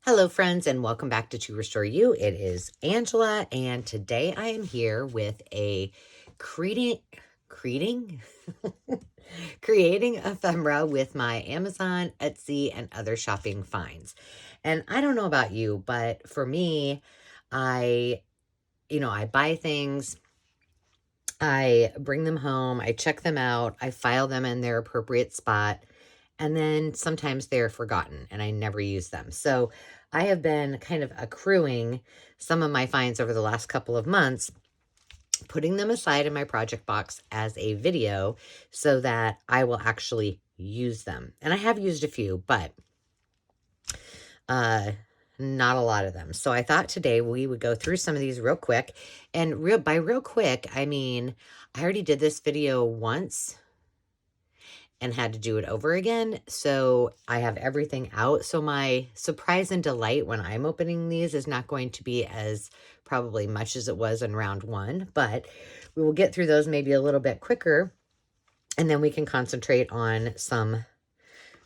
Hello, friends, and welcome back to Restore You. It is Angela, and today I am here with a creating creating ephemera with my Amazon, Etsy, and other shopping finds. And I don't know about you, but for me, I I buy things, I bring them home, I check them out, I file them in their appropriate spot, and then sometimes they're forgotten and I never use them. So I have been kind of accruing some of my finds over the last couple of months, putting them aside in my project box as a video so that I will actually use them. And I have used a few, but uh not a lot of them. So I thought today we would go through some of these real quick. And by real quick, I mean, I already did this video once and had to do it over again. So I have everything out. So my surprise and delight when I'm opening these is not going to be as probably much as it was in round one, but we will get through those maybe a little bit quicker. And then we can concentrate on some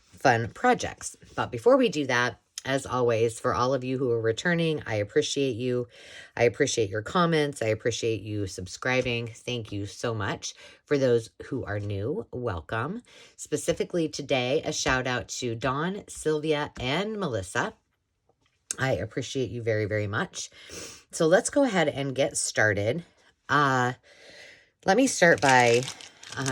fun projects. But before we do that, as always, for all of you who are returning, I appreciate you. I appreciate your comments. I appreciate you subscribing. Thank you so much. For those who are new, welcome. Specifically today, a shout out to Dawn, Sylvia, and Melissa. I appreciate you very, very much. So let's go ahead and get started. Let me start by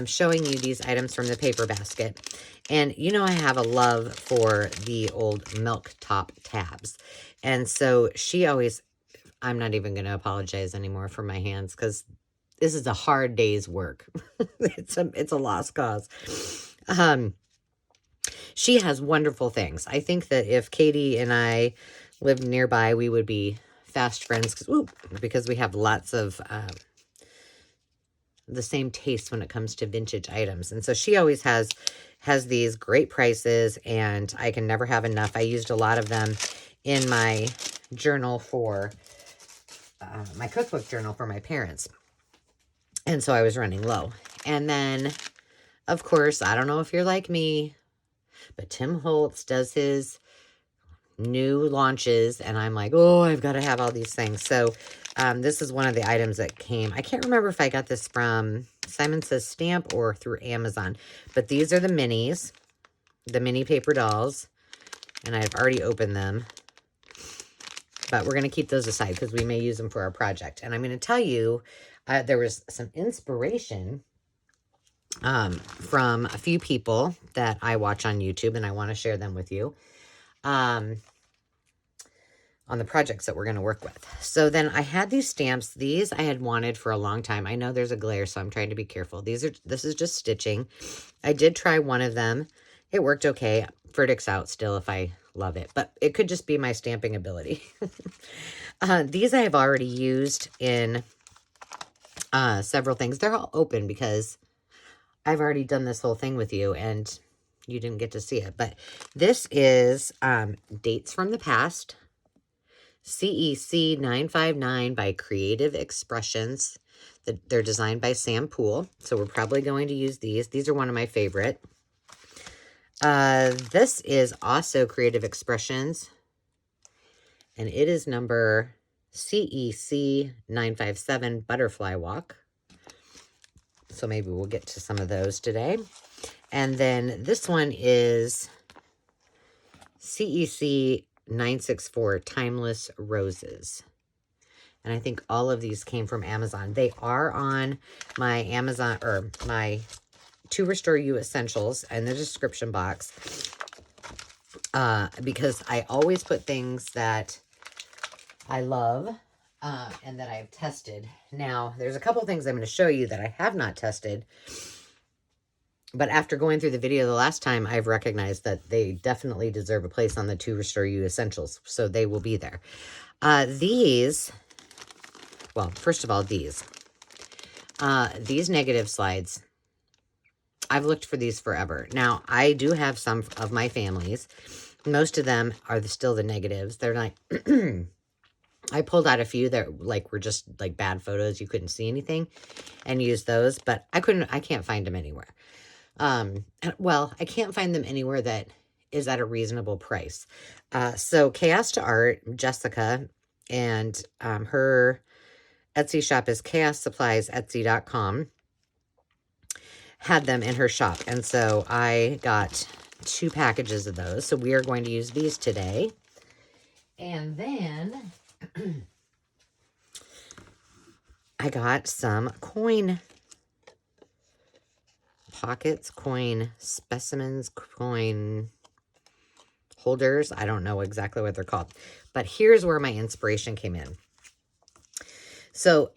showing you these items from the paper basket. And you know I have a love for the old milk top tabs. And so she always, I'm not even going to apologize anymore for my hands because this is a hard day's work. It's a lost cause. She has wonderful things. I think that if Katie and I lived nearby, we would be fast friends because we have lots of the same taste when it comes to vintage items. And so she always has these great prices, and I can never have enough. I used a lot of them in my journal for my cookbook journal for my parents. And so I was running low. And then, of course, I don't know if you're like me, but Tim Holtz does his new launches, and I'm like, oh, I've got to have all these things. So this is one of the items that came. I can't remember if I got this from Simon Says Stamp or through Amazon, but these are the minis, the mini paper dolls, and I've already opened them, but we're going to keep those aside because we may use them for our project. And I'm going to tell you, there was some inspiration from a few people that I watch on YouTube, and I want to share them with you. On the projects that we're going to work with. So then I had these stamps. These I had wanted for a long time. I know there's a glare, so I'm trying to be careful. This is just stitching. I did try one of them. It worked okay. Verdict's out still if I love it, but it could just be my stamping ability. These I have already used in several things. They're all open because I've already done this whole thing with you and you didn't get to see it. But this is Dates from the Past. CEC 959 by Creative Expressions. They're designed by Sam Poole. So we're probably going to use these. These are one of my favorite. This is also Creative Expressions. And it is number CEC 957 Butterfly Walk. So maybe we'll get to some of those today. And then this one is CEC 964 Timeless Roses. And I think all of these came from Amazon. They are on my Amazon or my To Restore You Essentials in the description box. Because I always put things that I love and that I've tested. Now, there's a couple of things I'm going to show you that I have not tested. But after going through the video the last time, I've recognized that they definitely deserve a place on the To Restore You Essentials. So they will be there. These, well, first of all, these negative slides, I've looked for these forever. Now, I do have some of my families. Most of them are still the negatives. They're like, I pulled out a few that like were just like bad photos. You couldn't see anything and used those, but I can't find them anywhere. Well, I can't find them anywhere that is at a reasonable price. So Chaos to Art, Jessica, and her Etsy shop is chaossuppliesetsy.com, had them in her shop. And so I got 2 packages of those. So we are going to use these today. And then I got some coin pockets, coin specimens, coin holders. I don't know exactly what they're called. But here's where my inspiration came in. So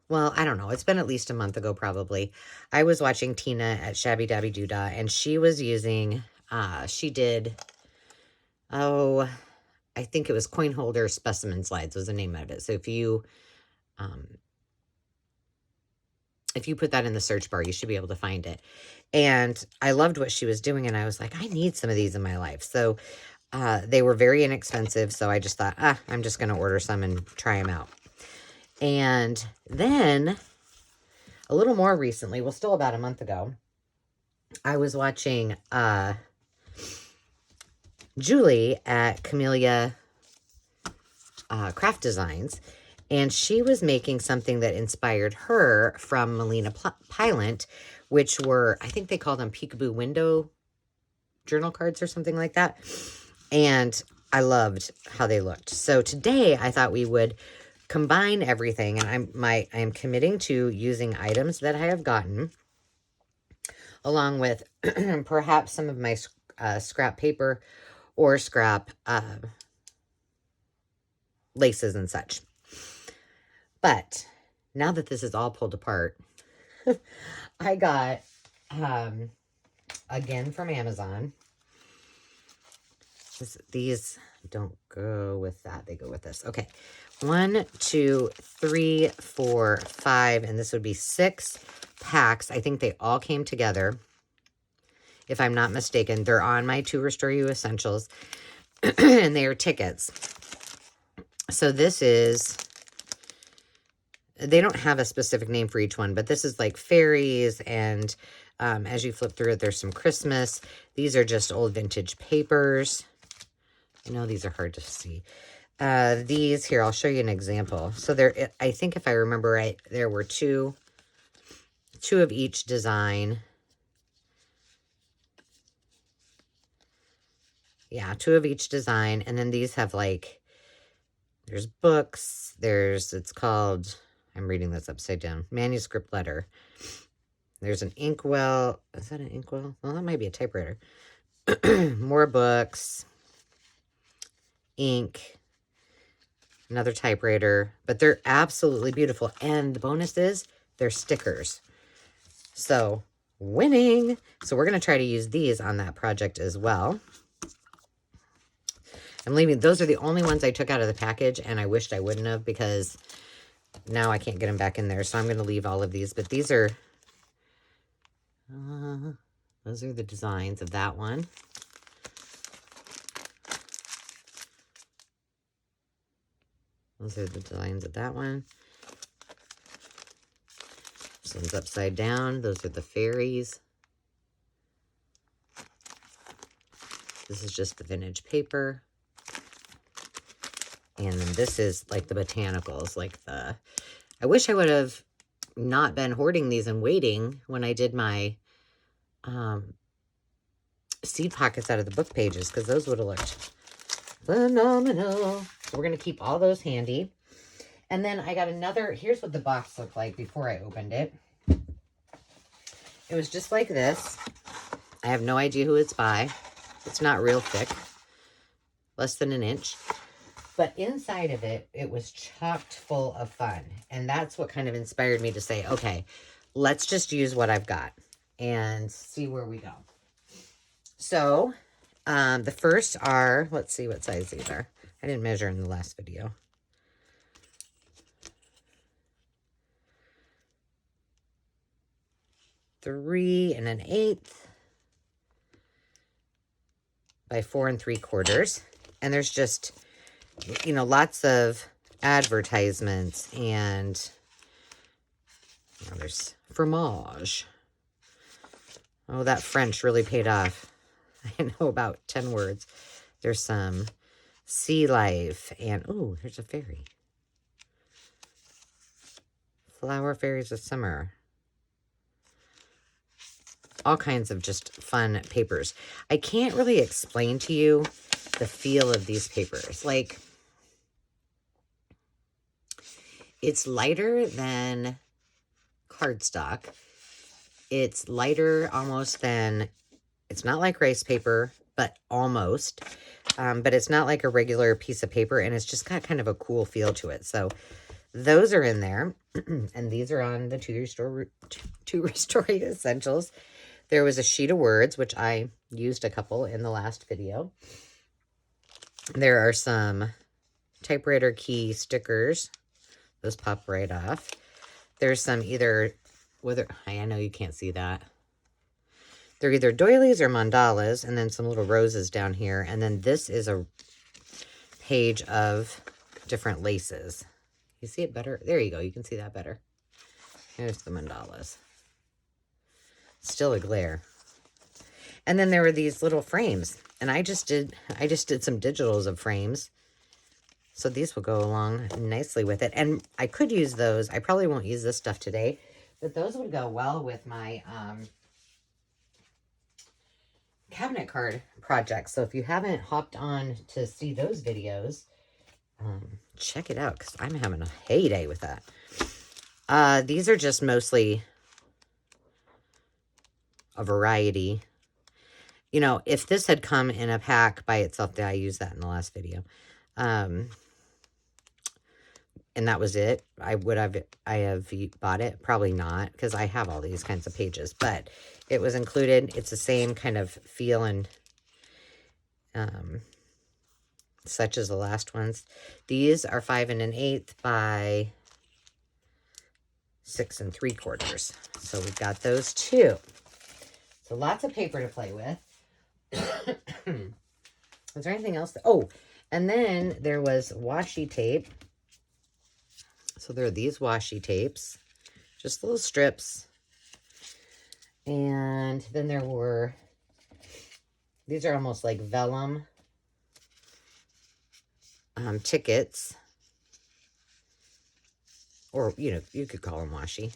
well, I don't know. It's been at least a month ago, probably. I was watching Tina at Shabby Dabby Doodah, and she was using, she did, I think it was coin holder specimen slides was the name of it. So if you put that in the search bar, you should be able to find it. And I loved what she was doing, and I was like, I need some of these in my life. So they were very inexpensive, so I just thought, I'm just going to order some and try them out. And then a little more recently, well, still about a month ago, I was watching Julie at Camellia Craft Designs, and she was making something that inspired her from Melina Pylant, which were, I think they called them peekaboo window journal cards or something like that. And I loved how they looked. So today I thought we would combine everything, and I'm committing to using items that I have gotten, along with perhaps some of my scrap paper or scrap laces and such. But now that this is all pulled apart, I got, again from Amazon, these don't go with that. They go with this. Okay. 1, 2, 3, 4, 5, and this would be 6 packs. I think they all came together, if I'm not mistaken. They're on my To Restore You Essentials, and they are tickets. So this is, they don't have a specific name for each one, but this is like fairies, and as you flip through it, there's some Christmas. These are just old vintage papers. I know these are hard to see. These here, I'll show you an example. So there, I think if I remember right, there were two of each design. Yeah, 2 of each design. And then these have like, there's books, it's called, I'm reading this upside down, manuscript letter. There's an inkwell. Is that an inkwell? Well, that might be a typewriter. More books, ink, another typewriter, but they're absolutely beautiful. And the bonus is they're stickers. So winning. So we're going to try to use these on that project as well. I'm leaving. Those are the only ones I took out of the package, and I wished I wouldn't have, because now I can't get them back in there. So I'm going to leave all of these, but these are, those are the designs of that one. Those are the designs of that one. This one's upside down. Those are the fairies. This is just the vintage paper. And then this is like the botanicals, like the, I wish I would have not been hoarding these and waiting when I did my seed pockets out of the book pages, because those would have looked phenomenal. So we're going to keep all those handy. And then I got another, here's what the box looked like before I opened it. It was just like this. I have no idea who it's by. It's not real thick, less than an inch. But inside of it, it was chocked full of fun. And that's what kind of inspired me to say, okay, let's just use what I've got and see where we go. So the first are, let's see what size these are. I didn't measure in the last video. Three and 1/8 by 4 3/4. And there's just, you know, lots of advertisements, and you know, there's fromage. Oh, that French really paid off. I know about 10 words. There's some sea life and, oh, there's a fairy. Flower fairies of summer. All kinds of just fun papers. I can't really explain to you the feel of these papers. Like, it's lighter than cardstock. It's lighter almost than, it's not like rice paper, but almost. But it's not like a regular piece of paper, and it's just got kind of a cool feel to it. So those are in there, and these are on the To Restore Essentials. There was a sheet of words, which I used a couple in the last video. There are some typewriter key stickers. Those pop right off. There's some either, whether, I know you can't see that. They're either doilies or mandalas, and then some little roses down here. And then this is a page of different laces. You see it better? There you go. You can see that better. Here's the mandalas. Still a glare. And then there were these little frames, and I just did some digitals of frames. So these will go along nicely with it. And I could use those. I probably won't use this stuff today, but those would go well with my cabinet card project. So if you haven't hopped on to see those videos, check it out, because I'm having a heyday with that. These are just mostly a variety. You know, if this had come in a pack by itself, I used that in the last video. And that was it. I have bought it? Probably not, because I have all these kinds of pages, but it was included. It's the same kind of feel and such as the last ones. These are 5 1/8 by 6 3/4. So we've got those too. So lots of paper to play with. Is there anything else? Oh, and then there was washi tape. So there are these washi tapes, just little strips. And then there were, these are almost like vellum tickets. Or, you know, you could call them washi.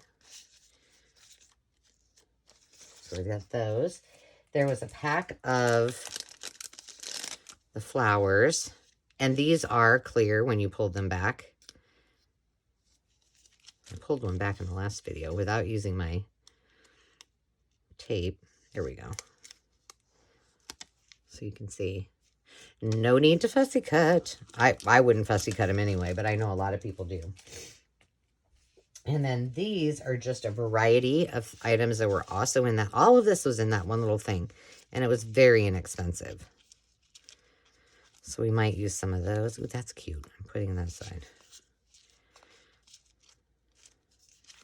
So we got those. There was a pack of the flowers. And these are clear when you pull them back. I pulled one back in the last video without using my tape. There we go. So you can see. No need to fussy cut. I wouldn't fussy cut them anyway, but I know a lot of people do. And then these are just a variety of items that were also in that. All of this was in that one little thing. And it was very inexpensive. So we might use some of those. Ooh, that's cute. I'm putting that aside.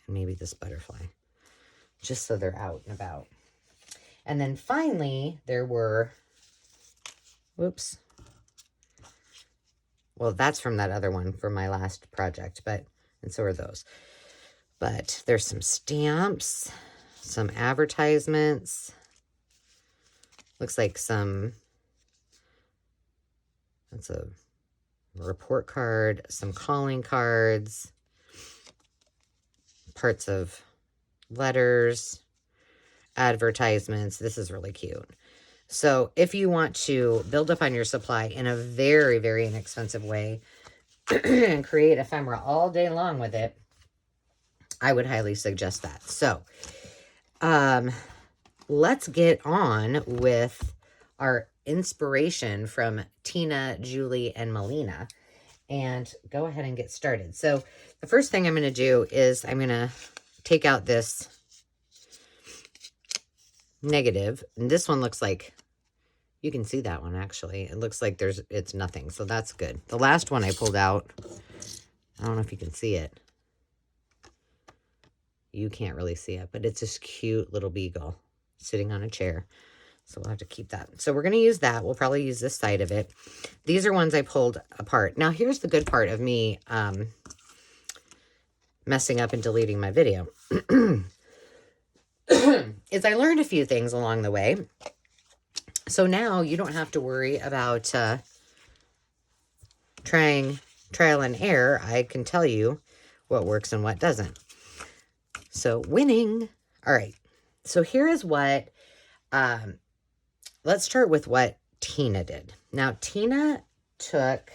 And maybe this butterfly. Just so they're out and about. And then finally, there were... Whoops. Well, that's from that other one from my last project. And so are those. But there's some stamps. Some advertisements. Looks like some... That's a report card, some calling cards, parts of letters, advertisements. This is really cute. So if you want to build up on your supply in a very, very inexpensive way and create ephemera all day long with it, I would highly suggest that. So let's get on with our inspiration from Tina, Julie, and Melina, and go ahead and get started. So the first thing I'm going to do is I'm going to take out this negative, and this one looks like, you can see that one actually. It looks like it's nothing, so that's good. The last one I pulled out, I don't know if you can see it. You can't really see it, but it's this cute little beagle sitting on a chair. So we'll have to keep that. So we're going to use that. We'll probably use this side of it. These are ones I pulled apart. Now, here's the good part of me messing up and deleting my video. Is I learned a few things along the way. So now you don't have to worry about trial and error. I can tell you what works and what doesn't. So winning. All right. So here is what, let's start with what Tina did. Now, Tina took,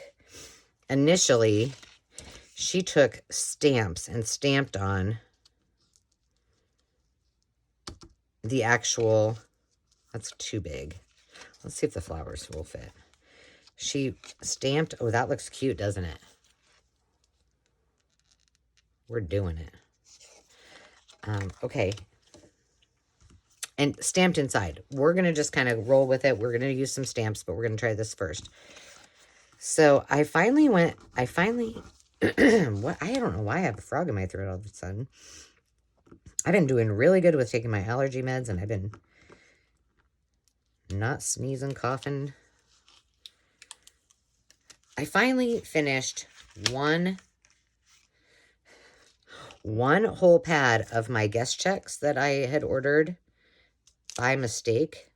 initially, she took stamps and stamped on the actual, that's too big. Let's see if the flowers will fit. She stamped, oh, that looks cute, doesn't it? We're doing it. Okay. And stamped inside. We're going to just kind of roll with it. We're going to use some stamps, but we're going to try this first. So I finally, what, I don't know why I have a frog in my throat all of a sudden. I've been doing really good with taking my allergy meds, and I've been not sneezing, coughing. I finally finished one whole pad of my guest checks that I had ordered by mistake.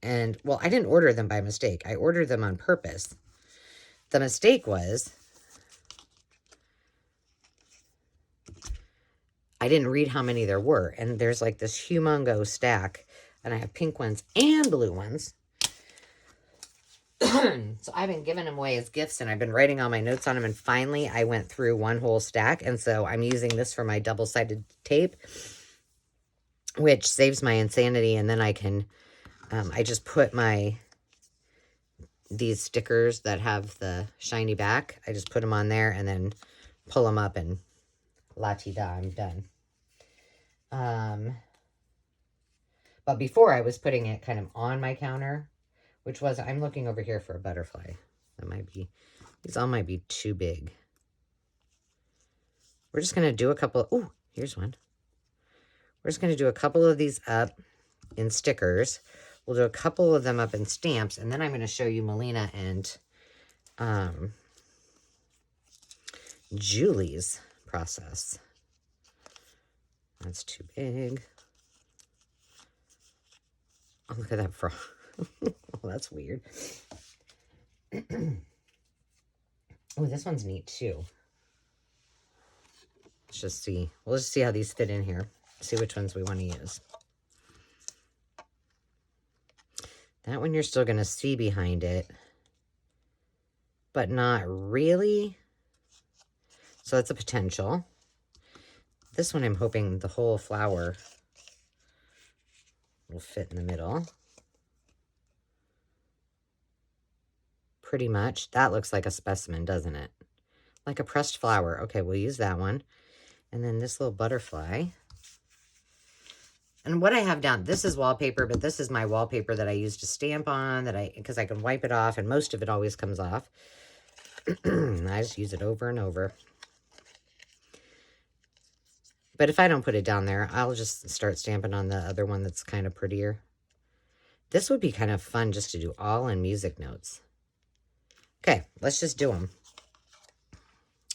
And, well, I didn't order them by mistake. I ordered them on purpose. The mistake was I didn't read how many there were. And there's like this humongo stack. And I have pink ones and blue ones. So I've been giving them away as gifts, and I've been writing all my notes on them. And finally, I went through one whole stack. And so I'm using this for my double-sided tape, which saves my insanity. And then I can, I just put these stickers that have the shiny back. I just put them on there and then pull them up, and la-ti-da, I'm done. But before I was putting it kind of on my counter, which was, I'm looking over here for a butterfly. That might be, these all might be too big. We're just going to do a couple, oh, here's one. We're just going to do a couple of these up in stickers. We'll do a couple of them up in stamps, and then I'm going to show you Melina and Julie's process. That's too big. Oh, look at that frog. Oh, that's weird. Oh, this one's neat too. Let's just see. We'll just see how these fit in here. See which ones we want to use. That one you're still going to see behind it, but not really. So that's a potential. This one I'm hoping the whole flower will fit in the middle. Pretty much. That looks like a specimen, doesn't it? Like a pressed flower. Okay, we'll use that one. And then this little butterfly. And what I have down, this is wallpaper, but this is my wallpaper that I use to stamp on, because I can wipe it off, and most of it always comes off. I just use it over and over. But if I don't put it down there, I'll just start stamping on the other one that's kind of prettier. This would be kind of fun just to do all in music notes. Okay, let's just do them.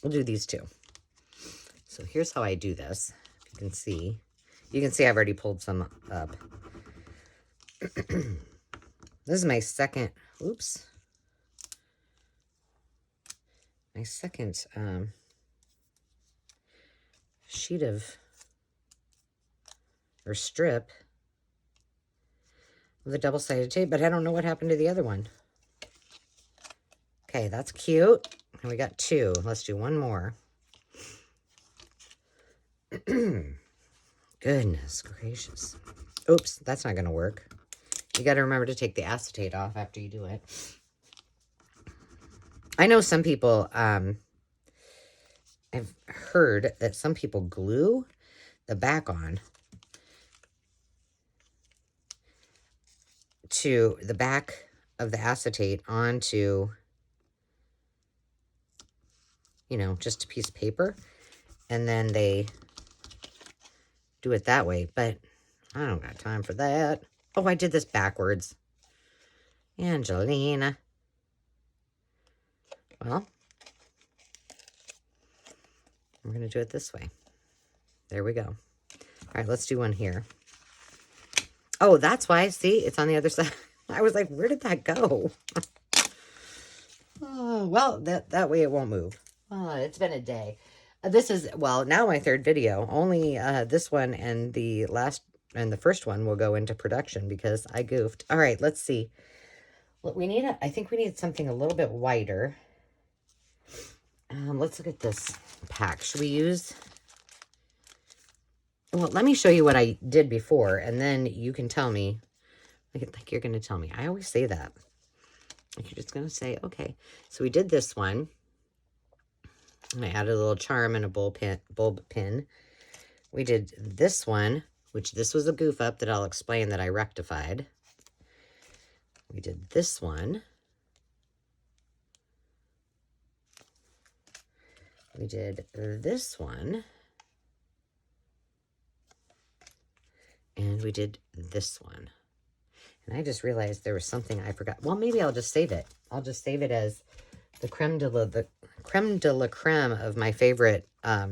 We'll do these two. So here's how I do this. If you can see. You can see I've already pulled some up. This is my second, oops. My second sheet of, or strip of the double-sided tape, but I don't know what happened to the other one. Okay, that's cute. And we got two. Let's do one more. Goodness gracious. Oops, that's not going to work. You got to remember to take the acetate off after you do it. I know some people, I've heard that some people glue the back on to the back of the acetate onto, you know, just a piece of paper, and then they do it that way, but I don't got time for that. Oh, I did this backwards. Angelina. Well, we're going to do it this way. There we go. All right, let's do one here. Oh, that's why. See, it's on the other side. I was like, where did that go? Oh, well, that way it won't move. Oh, it's been a day. This is, well, now my third video. Only this one and the first one will go into production because I goofed. All right, let's see. What we need, I think we need something a little bit wider. Let's look at this pack. Should we use... Well, let me show you what I did before, and then you can tell me, like you're going to tell me. I always say that. Like you're just going to say, okay. So we did this one. I added a little charm and a bulb pin. We did this one, which this was a goof up that I'll explain that I rectified. We did this one. We did this one. And we did this one. And I just realized there was something I forgot. Well, maybe I'll just save it. I'll just save it as the creme de la creme of my favorite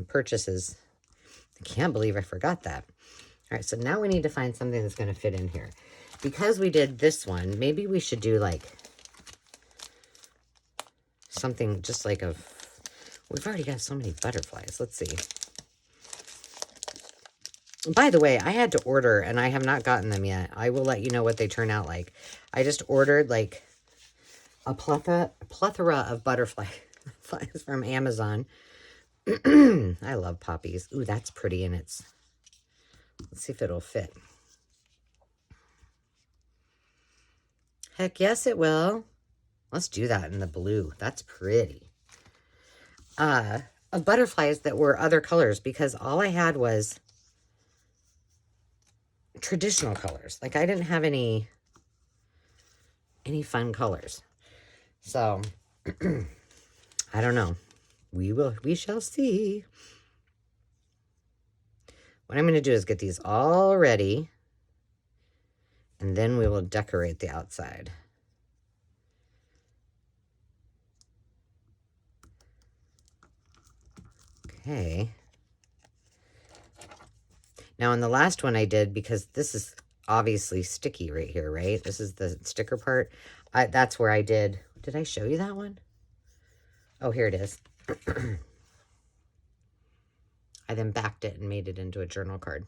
purchases. I can't believe I forgot that. All right, so now we need to find something that's going to fit in here. Because we did this one, maybe we should do like something just like a... We've already got so many butterflies. Let's see. By the way, I had to order, and I have not gotten them yet. I will let you know what they turn out like. I just ordered, like, a plethora of butterflies from Amazon. I love poppies. Ooh, that's pretty, and it's... Let's see if it'll fit. Heck yes, it will. Let's do that in the blue. That's pretty. Of butterflies that were other colors, because all I had was... traditional colors. Like I didn't have any fun colors. So I don't know. We shall see. What I'm going to do is get these all ready, and then we will decorate the outside. Okay. Now, in the last one I did, because this is obviously sticky right here, right? This is the sticker part. That's where I did... Did I show you that one? Oh, here it is. I then backed it and made it into a journal card.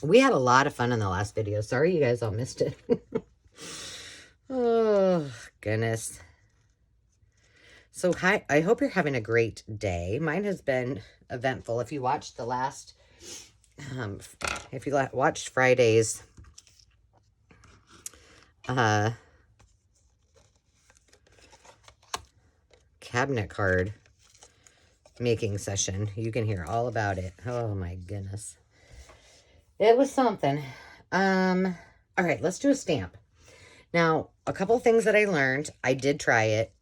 We had a lot of fun in the last video. Sorry you guys all missed it. Oh, goodness. So, hi, I hope you're having a great day. Mine has been eventful. If you watched the last... if you watched Friday's cabinet card making session, you can hear all about it. Oh my goodness. It was something. All right, let's do a stamp. Now, a couple things that I learned. I did try it.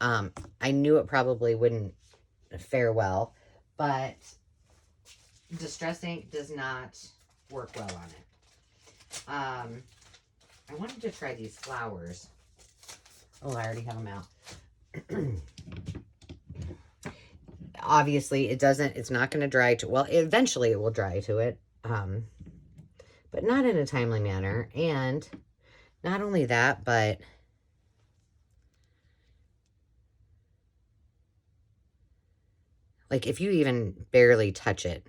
I knew it probably wouldn't fare well, but Distress ink does not work well on it. I wanted to try these flowers. Oh, I already have them out. Obviously, it's not going to dry to, well, eventually it will dry to it, but not in a timely manner. And not only that, but like if you even barely touch it,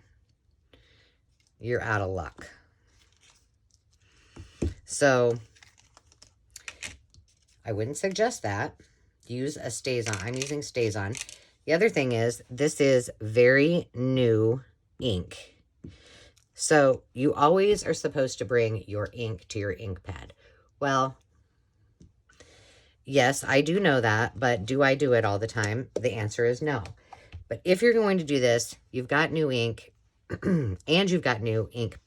you're out of luck. So I wouldn't suggest that. Use a StazOn. I'm using StazOn. The other thing is, this is very new ink. So you always are supposed to bring your ink to your ink pad. Well, yes, I do know that, but do I do it all the time? The answer is no. But if you're going to do this, you've got new ink, and you've got new ink,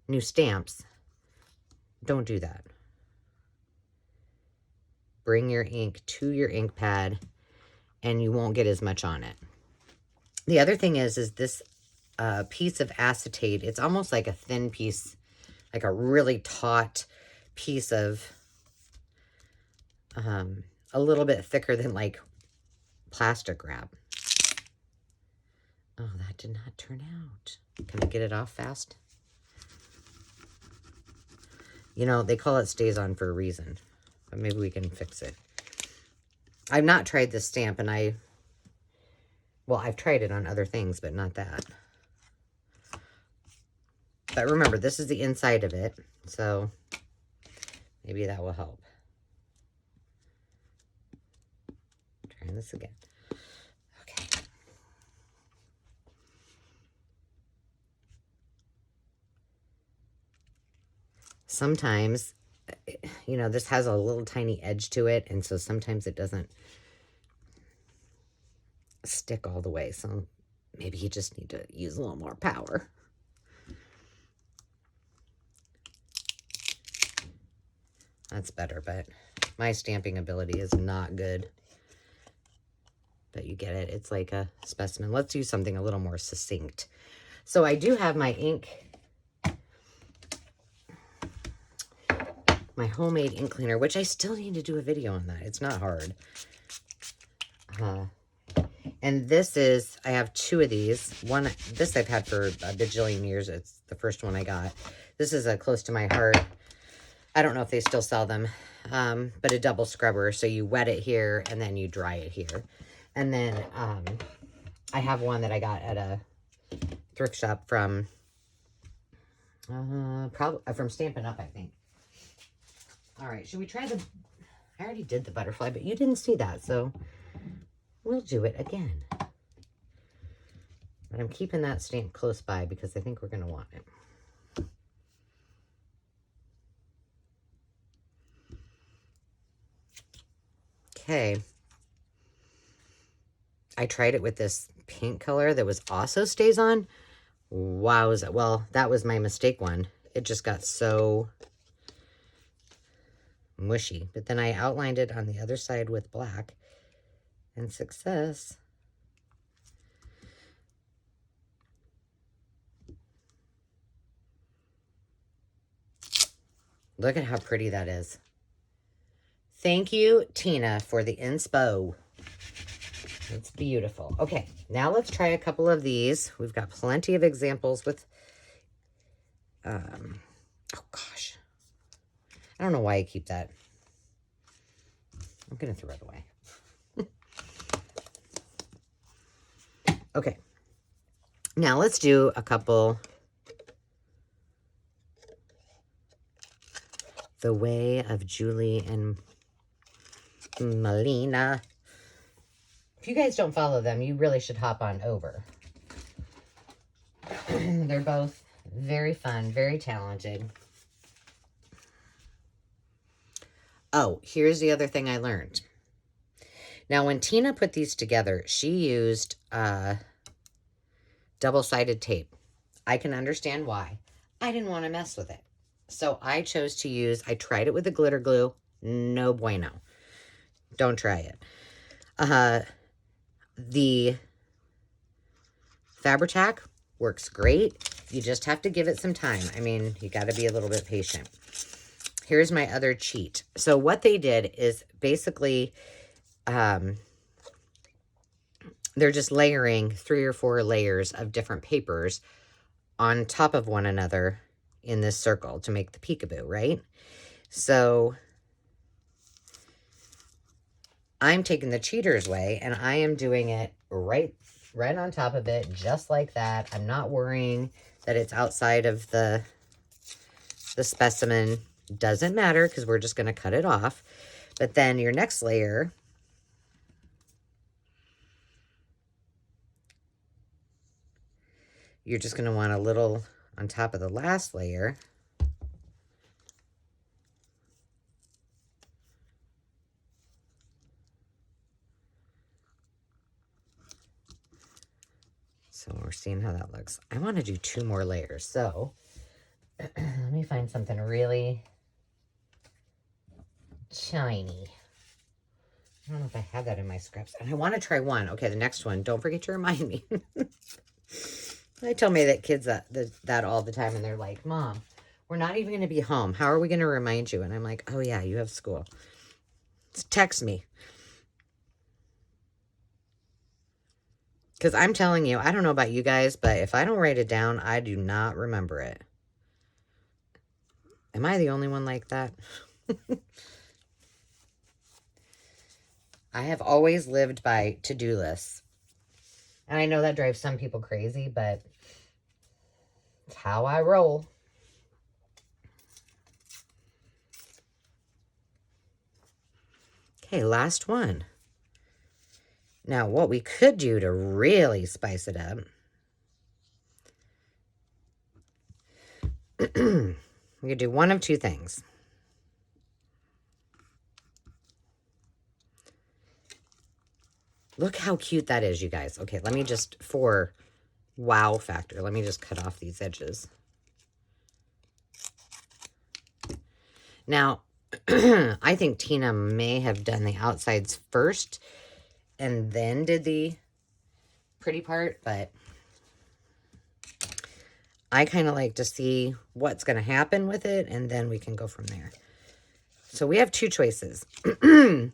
new stamps, don't do that. Bring your ink to your ink pad, and you won't get as much on it. The other thing is this piece of acetate. It's almost like a thin piece, like a really taut piece of, a little bit thicker than like plastic wrap. Oh, that did not turn out. Can I get it off fast? You know, they call it stays on for a reason. But maybe we can fix it. I've not tried this stamp, and well, I've tried it on other things, but not that. But remember, this is the inside of it, so maybe that will help. Trying this again. Okay. Sometimes, you know, this has a little tiny edge to it, and so sometimes it doesn't stick all the way. So maybe you just need to use a little more power. That's better, but my stamping ability is not good. But you get it. It's like a specimen. Let's use something a little more succinct. So I do have my ink, my homemade ink cleaner, which I still need to do a video on that. It's not hard. And this is, I have two of these. One, this I've had for a bajillion years. It's the first one I got. This is a close to my heart. I don't know if they still sell them, but a double scrubber. So you wet it here and then you dry it here. And then I have one that I got at a thrift shop from, probably from Stampin' Up, I think. All right, should we try the, I already did the butterfly, but you didn't see that, so we'll do it again. But I'm keeping that stamp close by because I think we're going to want it. Okay. I tried it with this pink color that was also stays on. Wow, well, that was my mistake one. It just got so mushy. But then I outlined it on the other side with black. And success. Look at how pretty that is. Thank you, Tina, for the inspo. It's beautiful. Okay, now let's try a couple of these. We've got plenty of examples with, oh gosh. I don't know why I keep that. I'm going to throw it away. Okay. Now let's do a couple. The Way of Julie and Melina. If you guys don't follow them, you really should hop on over. They're both very fun, very talented. Oh, here's the other thing I learned. Now, when Tina put these together, she used double-sided tape. I can understand why. I didn't want to mess with it. So I chose to use, I tried it with the glitter glue. No bueno. Don't try it. The Fabri-Tac works great. You just have to give it some time. I mean, you got to be a little bit patient. Here's my other cheat. So what they did is basically, they're just layering 3 or 4 layers of different papers on top of one another in this circle to make the peekaboo, right? So I'm taking the cheater's way, and I am doing it right on top of it, just like that. I'm not worrying that it's outside of the specimen. Doesn't matter because we're just going to cut it off. But then your next layer, you're just going to want a little on top of the last layer. So we're seeing how that looks. I want to do 2 more layers. So let me find something really shiny. I don't know if I have that in my scraps. And I want to try one. Okay, the next one. Don't forget to remind me. They tell me that kids that all the time, and they're like, Mom, we're not even going to be home. How are we going to remind you? And I'm like, oh, yeah, you have school. Text me. Because I'm telling you, I don't know about you guys, but if I don't write it down, I do not remember it. Am I the only one like that? I have always lived by to-do lists. And I know that drives some people crazy, but it's how I roll. Okay, last one. Now, what we could do to really spice it up, we could do one of two things. Look how cute that is, you guys. Okay, let me just, for wow factor, let me just cut off these edges. Now, I think Tina may have done the outsides first and then did the pretty part, but I kind of like to see what's going to happen with it, and then we can go from there. So we have two choices. Good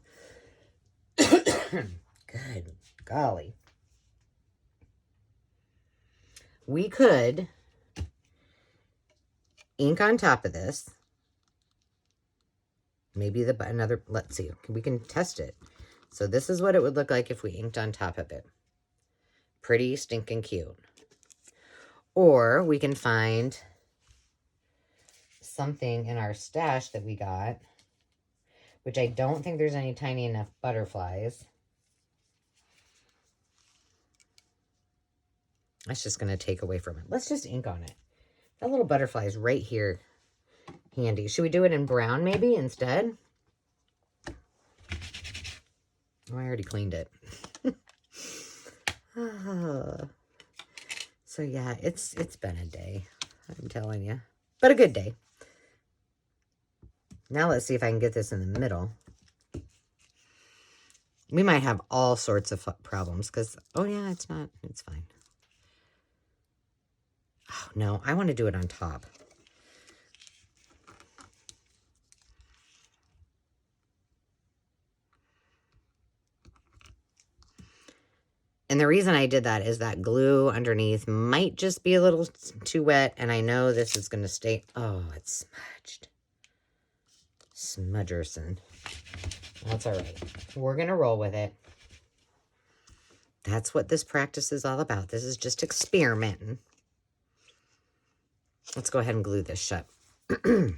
golly. We could ink on top of this. Maybe another, let's see, we can test it. So this is what it would look like if we inked on top of it. Pretty stinking cute. Or we can find something in our stash that we got, which I don't think there's any tiny enough butterflies. That's just going to take away from it. Let's just ink on it. That little butterfly is right here handy. Should we do it in brown maybe instead? Oh, I already cleaned it. So yeah, it's been a day, I'm telling you. But a good day. Now let's see if I can get this in the middle. We might have all sorts of problems because, oh yeah, it's fine. Oh no, I want to do it on top. And the reason I did that is that glue underneath might just be a little too wet. And I know this is going to stay. Oh, it's smudged. Smudgerson. That's all right. We're going to roll with it. That's what this practice is all about. This is just experimenting. Let's go ahead and glue this shut. You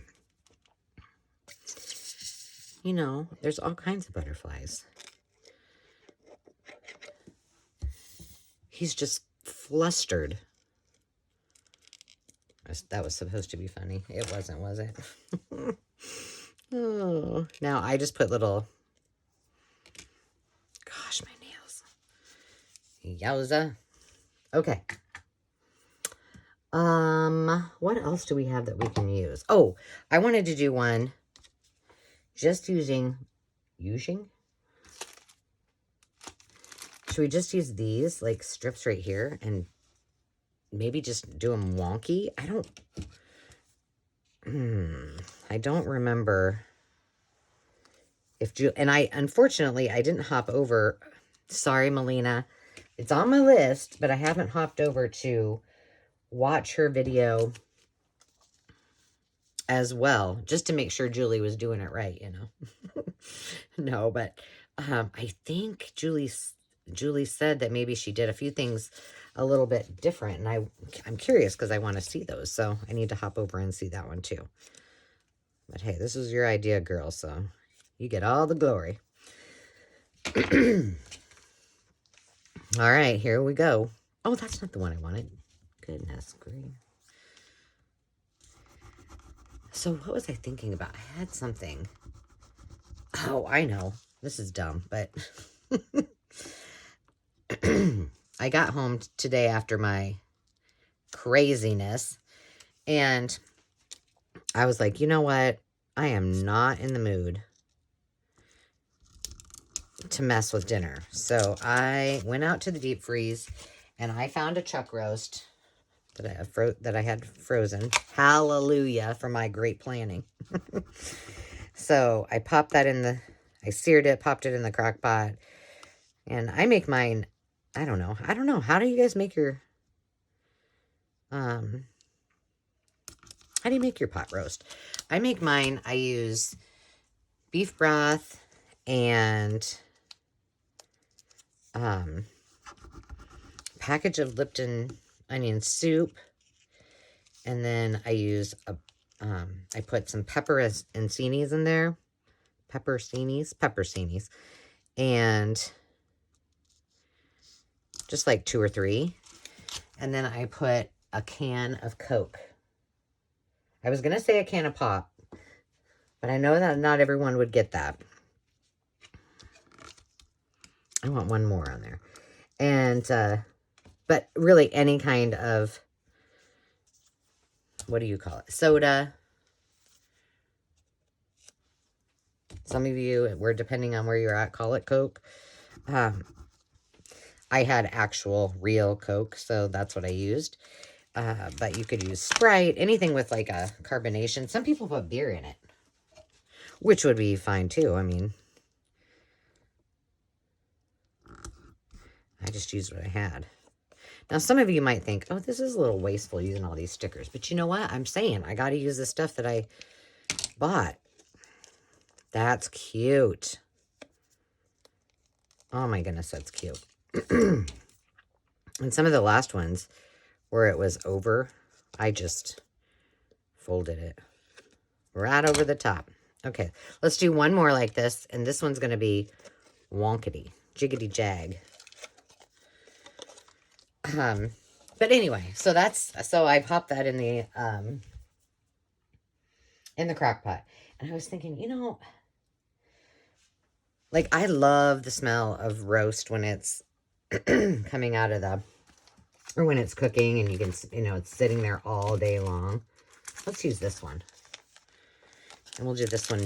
know, there's all kinds of butterflies. He's just flustered. That was supposed to be funny. It wasn't, was it? Oh, now I just put little, gosh, my nails. Yowza. Okay. What else do we have that we can use? Oh, I wanted to do one just using. Should we just use these, like, strips right here and maybe just do them wonky? I don't remember if and unfortunately, I didn't hop over. Sorry, Melina. It's on my list, but I haven't hopped over to watch her video as well, just to make sure Julie was doing it right, you know. No, but I think Julie said that maybe she did a few things a little bit different, and I'm curious because I want to see those, so I need to hop over and see that one too. But hey, this is your idea, girl, so you get all the glory. All right, here we go. Oh, that's not the one I wanted. Goodness grief. So what was I thinking about? I had something. Oh, I know. This is dumb, but I got home today after my craziness, and I was like, you know what? I am not in the mood to mess with dinner. So I went out to the deep freeze, and I found a chuck roast that I had frozen. Hallelujah for my great planning. So I popped that I seared it, popped it in the crock pot, and I make mine. I don't know. How do you guys make your How do you make your pot roast? I make mine, I use beef broth and package of Lipton onion soup. And then I use I put some pepperoncinis in there. Pepperoncinis. And just like 2 or 3. And then I put a can of Coke. I was going to say a can of pop, but I know that not everyone would get that. I want one more on there. And, but really any kind of, what do you call it? Soda. Some of you, we're depending on where you're at, call it Coke. I had actual real Coke, so that's what I used. But you could use Sprite, anything with like a carbonation. Some people put beer in it, which would be fine too. I mean, I just used what I had. Now, some of you might think, oh, this is a little wasteful using all these stickers. But you know what? I'm saying I got to use the stuff that I bought. That's cute. Oh my goodness, that's cute. And some of the last ones where it was over, I just folded it right over the top. Okay, let's do one more like this. And this one's going to be wonkety, jiggity jag. But anyway, so I popped that in the crock pot. And I was thinking, you know, like I love the smell of roast when it's coming out of or when it's cooking and you can, you know, it's sitting there all day long. Let's use this one. And we'll do this one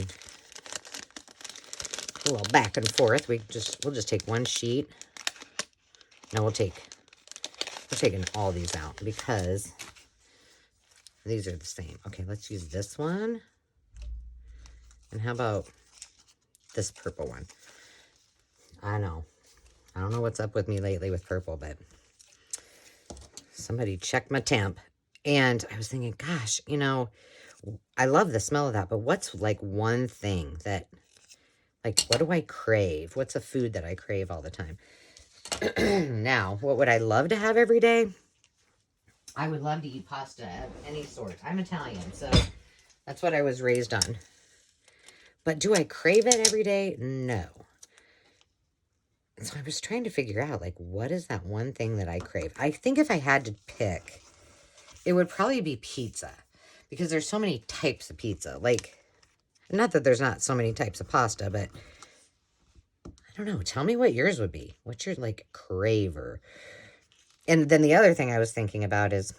a little back and forth. We'll just take one sheet. No, we're taking all these out because these are the same. Okay, let's use this one. And how about this purple one? I don't know what's up with me lately with purple, but somebody checked my temp. And I was thinking, gosh, you know, I love the smell of that, but what's like one thing that, like, what do I crave? What's a food that I crave all the time? Now, what would I love to have every day? I would love to eat pasta of any sort. I'm Italian, so that's what I was raised on. But do I crave it every day? No. So I was trying to figure out, like, what is that one thing that I crave? I think if I had to pick, it would probably be pizza. Because there's so many types of pizza. Like, not that there's not so many types of pasta, but I don't know. Tell me what yours would be. What's your, like, craver? And then the other thing I was thinking about is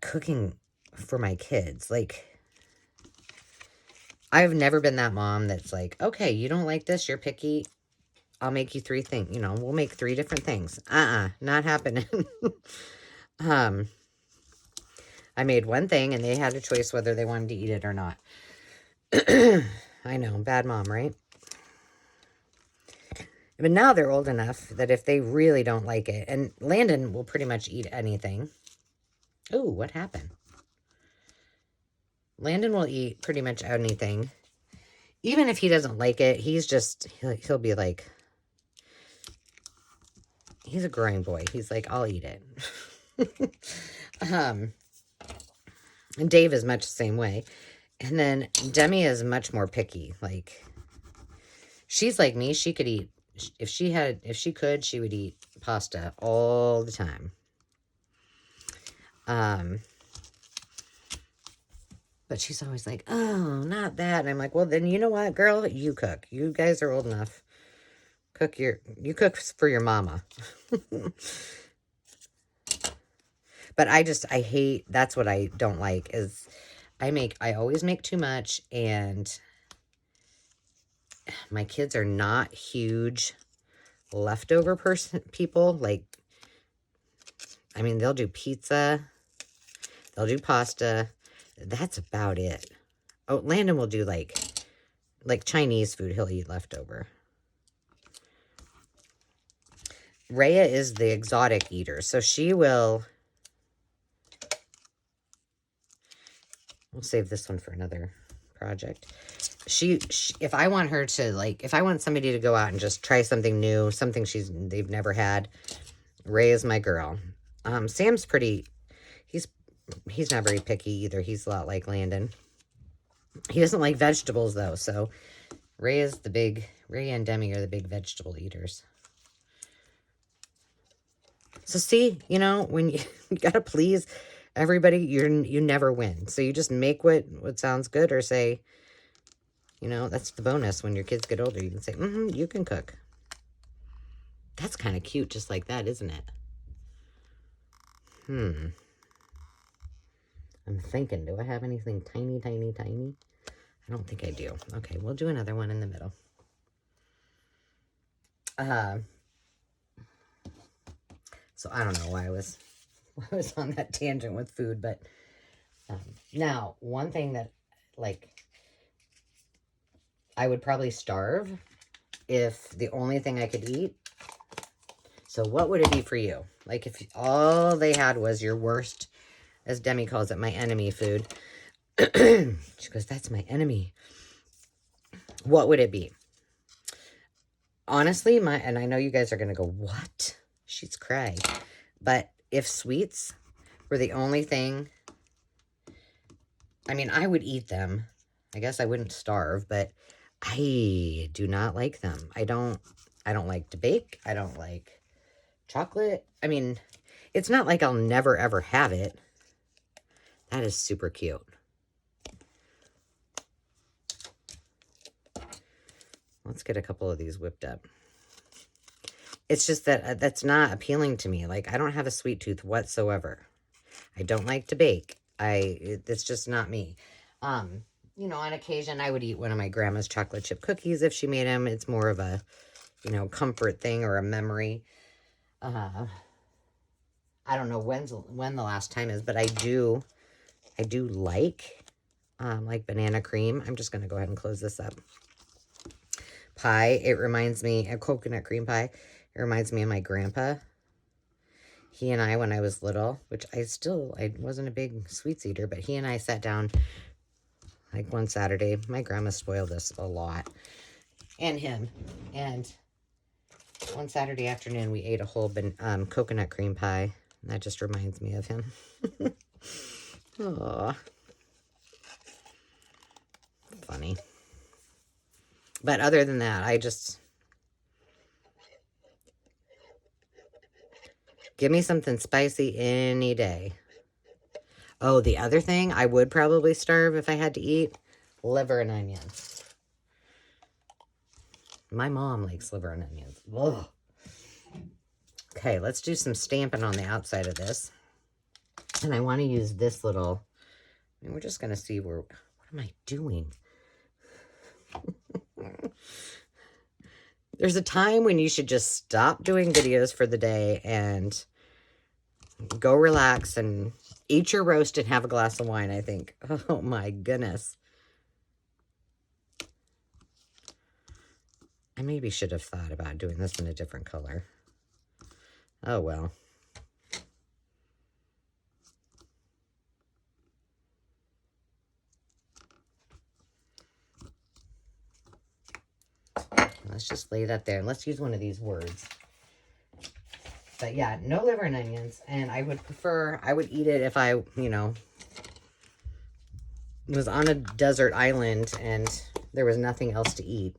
cooking for my kids. Like, I've never been that mom that's like, okay, you don't like this, you're picky. I'll make you 3 things. You know, we'll make 3 different things. Not happening. I made one thing and they had a choice whether they wanted to eat it or not. I know, bad mom, right? But now they're old enough that if they really don't like it, and Landon will pretty much eat anything. Ooh, what happened? Landon will eat pretty much anything. Even if he doesn't like it, he'll be like, he's a growing boy. He's like, I'll eat it. And Dave is much the same way. And then Demi is much more picky. Like, she's like me. She could eat, if she could, she would eat pasta all the time. But she's always like, oh, not that. And I'm like, well, then you know what, girl? You cook. You guys are old enough. You cook for your mama. But I hate, that's what I don't like, is I always make too much, and my kids are not huge leftover people. Like, I mean, they'll do pizza, they'll do pasta. That's about it. Oh, Landon will do like Chinese food. He'll eat leftover. Rhea is the exotic eater, so she will We'll save this one for another project. She if I want her to, like, if I want somebody to go out and just try something new, something they've never had, Ray is my girl. Sam's pretty, he's not very picky either. He's a lot like Landon. He doesn't like vegetables though, so Ray and Demi are the big vegetable eaters. So see, you know, when you gotta please everybody, you never win. So you just make what sounds good, or say, you know, that's the bonus. When your kids get older, you can say, you can cook. That's kind of cute, just like that, isn't it? I'm thinking, do I have anything tiny, tiny, tiny? I don't think I do. Okay, we'll do another one in the middle. So I don't know why I was on that tangent with food, but now one thing that, like, I would probably starve if the only thing I could eat. So what would it be for you? Like, if all they had was your worst, as Demi calls it, my enemy food. She goes, that's my enemy. What would it be? Honestly, and I know you guys are going to go, what? She's crying. But if sweets were the only thing, I mean, I would eat them. I guess I wouldn't starve, but I do not like them. I don't like to bake. I don't like chocolate. I mean, it's not like I'll never, ever have it. That is super cute. Let's get a couple of these whipped up. It's just that that's not appealing to me. Like, I don't have a sweet tooth whatsoever. I don't like to bake. It's just not me. You know, on occasion, I would eat one of my grandma's chocolate chip cookies if she made them. It's more of a, you know, comfort thing or a memory. I don't know when the last time is, but I do like banana cream. I'm just going to go ahead and close this up. Pie, it reminds me, a coconut cream pie, it reminds me of my grandpa. He and I, when I was little, which I wasn't a big sweets eater, but he and I sat down like one Saturday. My grandma spoiled us a lot, and him. And one Saturday afternoon, we ate a whole coconut cream pie. And that just reminds me of him. Aww. Funny. But other than that, I just... give me something spicy any day. Oh, the other thing I would probably starve if I had to eat, liver and onions. My mom likes liver and onions. Ugh. Okay, let's do some stamping on the outside of this. And I want to use this little... I mean, we're just going to see what am I doing? There's a time when you should just stop doing videos for the day and go relax and eat your roast and have a glass of wine, I think. Oh my goodness. I maybe should have thought about doing this in a different color. Oh well. Let's just lay that there. And let's use one of these words. But yeah, no liver and onions. And I would eat it if I, you know, was on a desert island and there was nothing else to eat.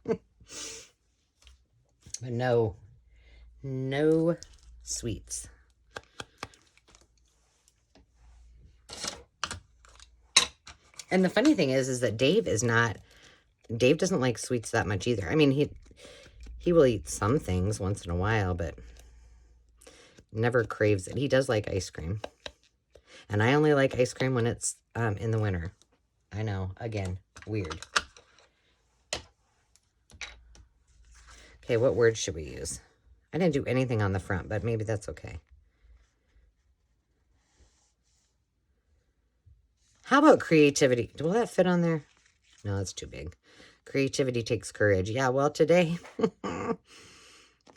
But no sweets. And the funny thing is that Dave doesn't like sweets that much either. I mean, he will eat some things once in a while, but never craves it. He does like ice cream. And I only like ice cream when it's in the winter. I know, again, weird. Okay, what words should we use? I didn't do anything on the front, but maybe that's okay. How about creativity? Will that fit on there? No, that's too big. Creativity takes courage. Yeah, well, today,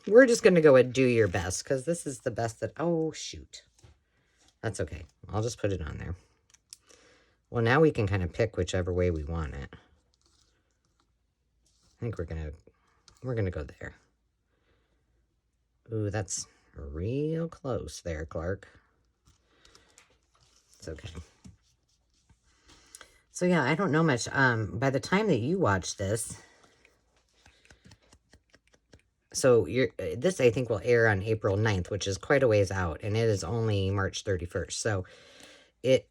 we're just going to go and do your best, because this is the best that... Oh, shoot. That's okay. I'll just put it on there. Well, now we can kind of pick whichever way we want it. I think we're gonna go there. Ooh, that's real close there, Clark. It's okay. So yeah, I don't know much. By the time that you watch this, so this I think will air on April 9th, which is quite a ways out, and it is only March 31st. So it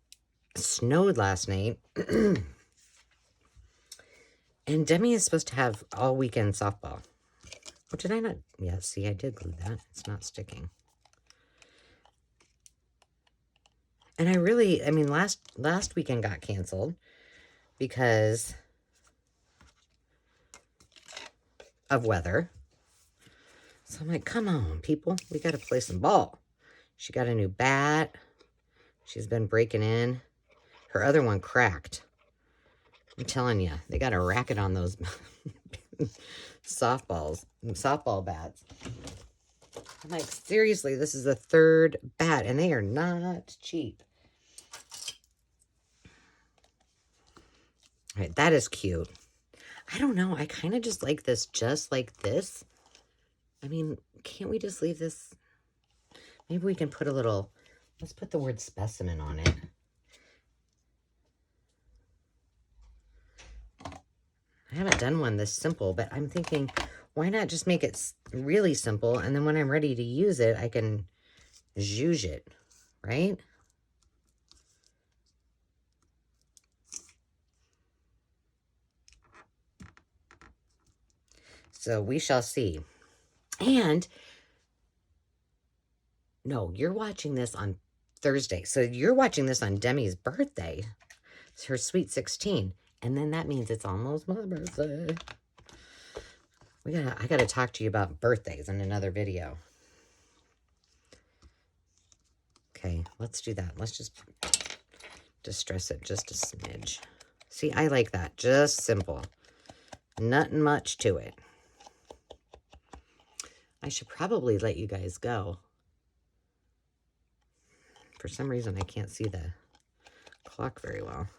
snowed last night. And Demi is supposed to have all weekend softball. Oh, did I not? Yeah, see, I did glue that. It's not sticking. And I mean, last weekend got canceled because of weather. So I'm like, come on, people. We got to play some ball. She got a new bat. She's been breaking in. Her other one cracked. I'm telling you, they got a racket on those softball bats. I'm like, seriously, this is the third bat, and they are not cheap. All right, that is cute. I don't know. I kind of just like this just like this. I mean, can't we just leave this? Maybe we can put a little, let's put the word specimen on it. I haven't done one this simple, but I'm thinking, why not just make it really simple, and then when I'm ready to use it, I can zhuzh it, right? So we shall see. And, no, you're watching this on Thursday. So you're watching this on Demi's birthday. It's her sweet 16. And then that means it's almost my birthday. I gotta talk to you about birthdays in another video. Okay, let's do that. Let's just distress it just a smidge. See, I like that. Just simple. Nothing much to it. I should probably let you guys go. For some reason, I can't see the clock very well.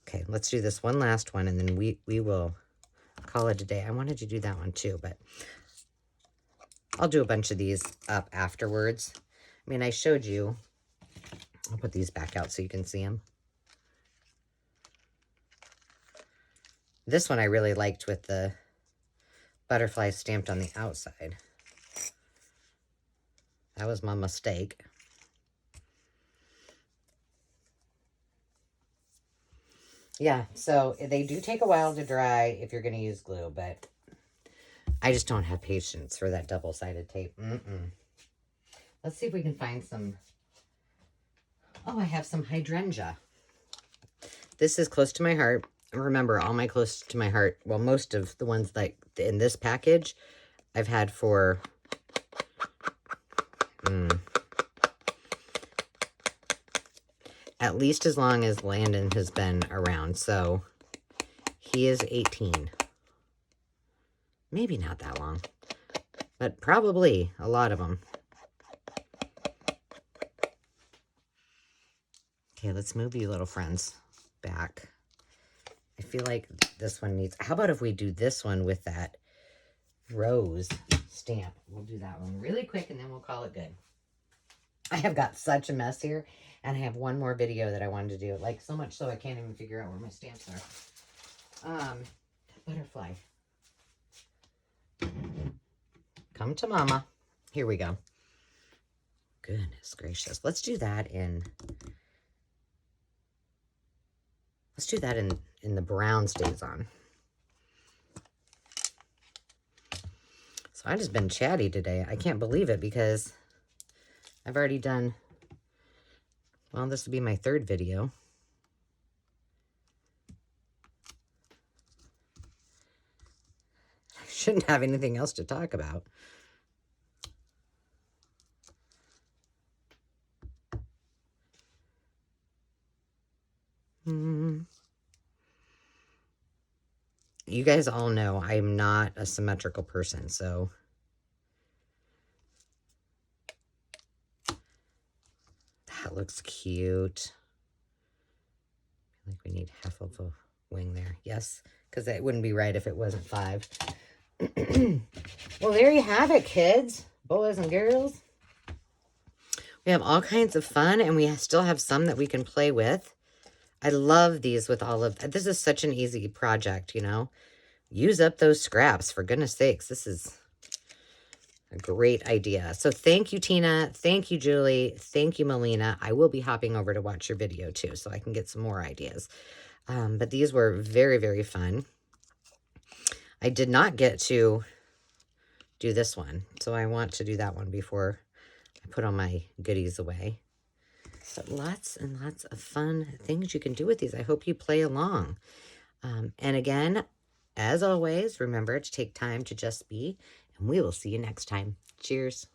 Okay, let's do this one last one, and then we will call it a day. I wanted to do that one too, but I'll do a bunch of these up afterwards. I mean, I showed you. I'll put these back out so you can see them. This one I really liked with the butterfly stamped on the outside. That was my mistake. Yeah, so they do take a while to dry if you're going to use glue, but I just don't have patience for that double-sided tape. Let's see if we can find some. Oh, I have some hydrangea. This is close to my heart. Remember, all my close to my heart, well, most of the ones like in this package, I've had for at least as long as Landon has been around. So he is 18. Maybe not that long, but probably a lot of them. Okay, let's move you little friends back. I feel like this one needs, how about if we do this one with that rose stamp? We'll do that one really quick and then we'll call it good. I have got such a mess here, and I have one more video that I wanted to do. Like, so much so I can't even figure out where my stamps are. Butterfly. Come to mama. Here we go. Goodness gracious. Let's do that in the brown stays on. So I've just been chatty today. I can't believe it because I've already done, well, this will be my third video. I shouldn't have anything else to talk about. You guys all know I'm not a symmetrical person, so that looks cute. Like we need half of a wing there. Yes, because it wouldn't be right if it wasn't 5. Well, there you have it, kids, boys and girls. We have all kinds of fun, and we still have some that we can play with. I love these with all of... This is such an easy project, you know. Use up those scraps, for goodness sakes. This is a great idea. So thank you, Tina. Thank you, Julie. Thank you, Melina. I will be hopping over to watch your video, too, so I can get some more ideas. But these were very, very fun. I did not get to do this one, so I want to do that one before I put all my goodies away. But lots and lots of fun things you can do with these. I hope you play along. And again, as always, remember to take time to just be, and we will see you next time. Cheers.